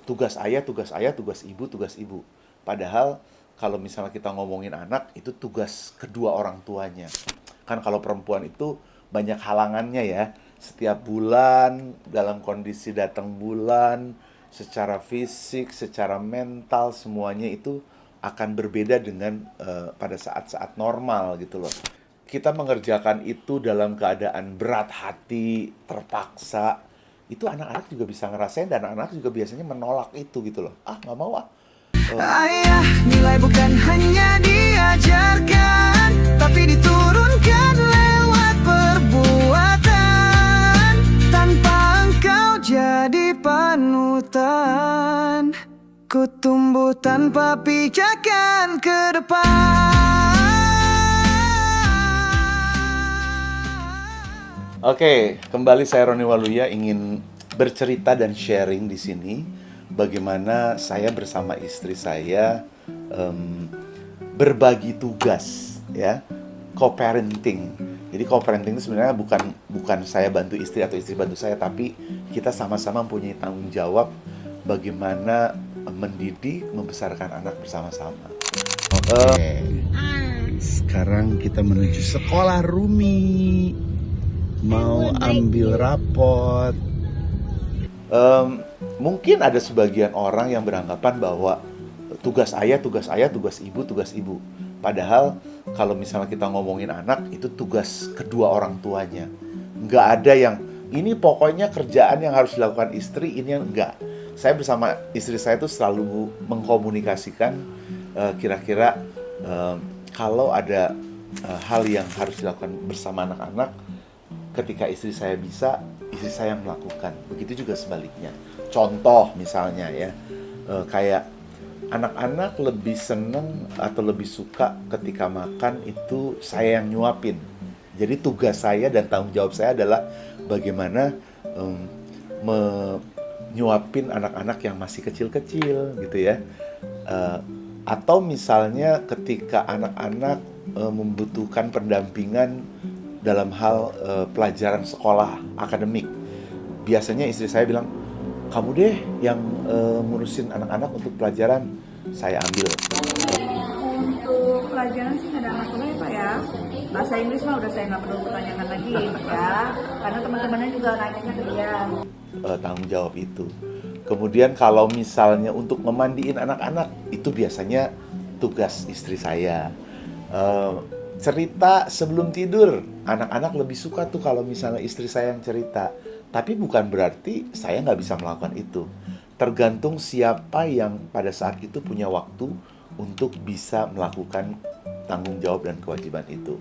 tugas ayah, tugas ayah, tugas ibu, tugas ibu. Padahal kalau misalnya kita ngomongin anak, itu tugas kedua orang tuanya. Kan kalau perempuan itu banyak halangannya ya. Setiap bulan, dalam kondisi datang bulan, secara fisik, secara mental, semuanya itu akan berbeda dengan pada saat-saat normal gitu loh. Kita mengerjakan itu dalam keadaan berat hati, terpaksa, itu anak-anak juga bisa ngerasain dan anak-anak juga biasanya menolak itu gitu loh. Ah, nggak mau ah. Ayah, nilai bukan hanya diajarkan, tapi diturunkan lewat perbuatan. Tanpa engkau jadi panutan, ku tumbuh tanpa pijakan ke depan. Oke, kembali saya Roni Waluya ingin bercerita dan sharing di sini bagaimana saya bersama istri saya berbagi tugas ya, co-parenting. Jadi co-parenting itu sebenarnya bukan saya bantu istri atau istri bantu saya, tapi kita sama-sama mempunyai tanggung jawab bagaimana mendidik, membesarkan anak bersama-sama. Oke. Sekarang kita menuju sekolah Rumi. Mau ambil rapot. Mungkin ada sebagian orang yang beranggapan bahwa tugas ayah, tugas ayah, tugas ibu, tugas ibu. Padahal kalau misalnya kita ngomongin anak, itu tugas kedua orang tuanya. Nggak ada yang, ini pokoknya kerjaan yang harus dilakukan istri, ini yang enggak. Saya bersama istri saya tuh selalu mengkomunikasikan kira-kira kalau ada hal yang harus dilakukan bersama anak-anak, ketika istri saya bisa, istri saya yang melakukan. Begitu juga sebaliknya. Contoh misalnya ya, kayak anak-anak lebih seneng atau lebih suka ketika makan itu saya yang nyuapin. Jadi tugas saya dan tanggung jawab saya adalah bagaimana menyuapin anak-anak yang masih kecil-kecil gitu ya. Atau misalnya ketika anak-anak membutuhkan pendampingan dalam hal pelajaran sekolah akademik. Biasanya istri saya bilang, kamu deh yang ngurusin anak-anak untuk pelajaran, saya ambil. Untuk pelajaran sih nggak ada masalah ya Pak ya. Bahasa Inggris mah udah saya nggak perlu pertanyakan lagi ya. Karena teman-temannya juga nanya ke dia. Tanggung jawab itu. Kemudian kalau misalnya untuk memandiin anak-anak, itu biasanya tugas istri saya. Cerita sebelum tidur, anak-anak lebih suka tuh kalau misalnya istri saya yang cerita. Tapi bukan berarti saya nggak bisa melakukan itu. Tergantung siapa yang pada saat itu punya waktu untuk bisa melakukan tanggung jawab dan kewajiban itu.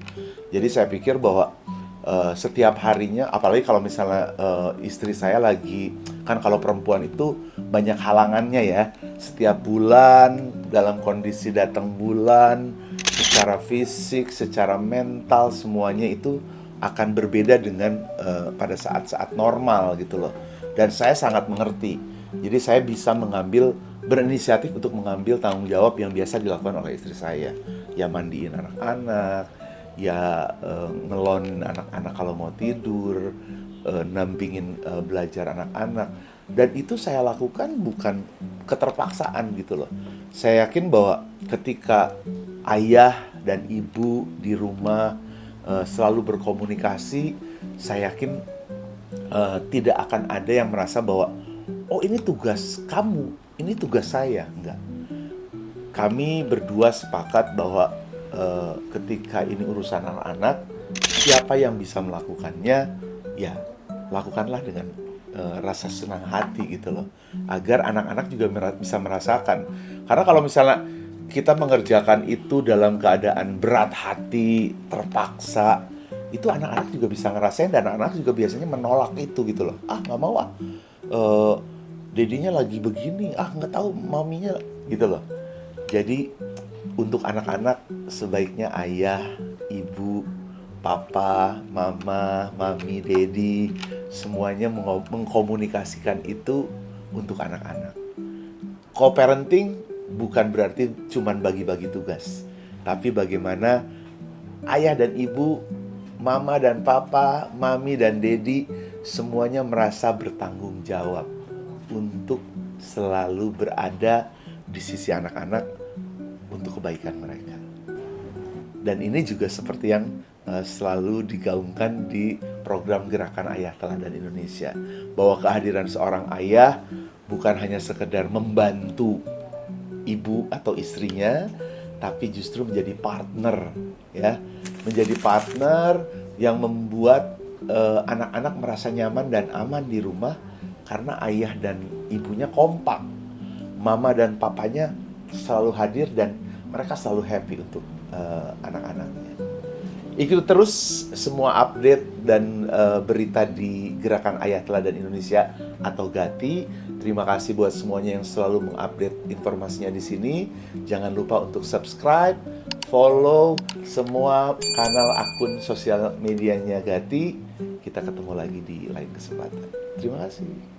Jadi saya pikir bahwa setiap harinya, apalagi kalau misalnya istri saya lagi, kan kalau perempuan itu banyak halangannya ya. Setiap bulan, dalam kondisi datang bulan, secara fisik, secara mental, semuanya itu akan berbeda dengan pada saat-saat normal gitu loh. Dan saya sangat mengerti. Jadi saya bisa berinisiatif untuk mengambil tanggung jawab yang biasa dilakukan oleh istri saya. Ya mandiin anak-anak, ya ngelon anak-anak kalau mau tidur, nampingin belajar anak-anak. Dan itu saya lakukan bukan keterpaksaan gitu loh. Saya yakin bahwa ketika ayah dan ibu di rumah selalu berkomunikasi, saya yakin tidak akan ada yang merasa bahwa oh ini tugas kamu, ini tugas saya. Enggak. Kami berdua sepakat bahwa ketika ini urusan anak-anak, siapa yang bisa melakukannya, ya lakukanlah dengan rasa senang hati gitu loh, agar anak-anak juga bisa merasakan. Karena kalau misalnya kita mengerjakan itu dalam keadaan berat hati, terpaksa, itu anak-anak juga bisa ngerasain dan anak-anak juga biasanya menolak itu gitu loh. Ah, nggak mau ah, dedinya lagi begini, ah nggak tahu maminya gitu loh. Jadi untuk anak-anak sebaiknya ayah, ibu, papa, mama, mami, dedi, semuanya mengkomunikasikan itu untuk anak-anak. Co-parenting bukan berarti cuman bagi-bagi tugas, tapi bagaimana ayah dan ibu, mama dan papa, mami dan dedi, semuanya merasa bertanggung jawab untuk selalu berada di sisi anak-anak untuk kebaikan mereka. Dan ini juga seperti yang selalu digaungkan di program Gerakan Ayah Teladan Indonesia, bahwa kehadiran seorang ayah bukan hanya sekedar membantu ibu atau istrinya, tapi justru menjadi partner, ya, menjadi partner yang membuat anak-anak merasa nyaman dan aman di rumah karena ayah dan ibunya kompak, mama dan papanya selalu hadir dan mereka selalu happy untuk anak-anaknya. Ikuti terus semua update dan berita di Gerakan Ayah Teladan Indonesia atau GATI. Terima kasih buat semuanya yang selalu mengupdate informasinya di sini. Jangan lupa untuk subscribe, follow semua kanal akun sosial medianya GATI. Kita ketemu lagi di lain kesempatan. Terima kasih.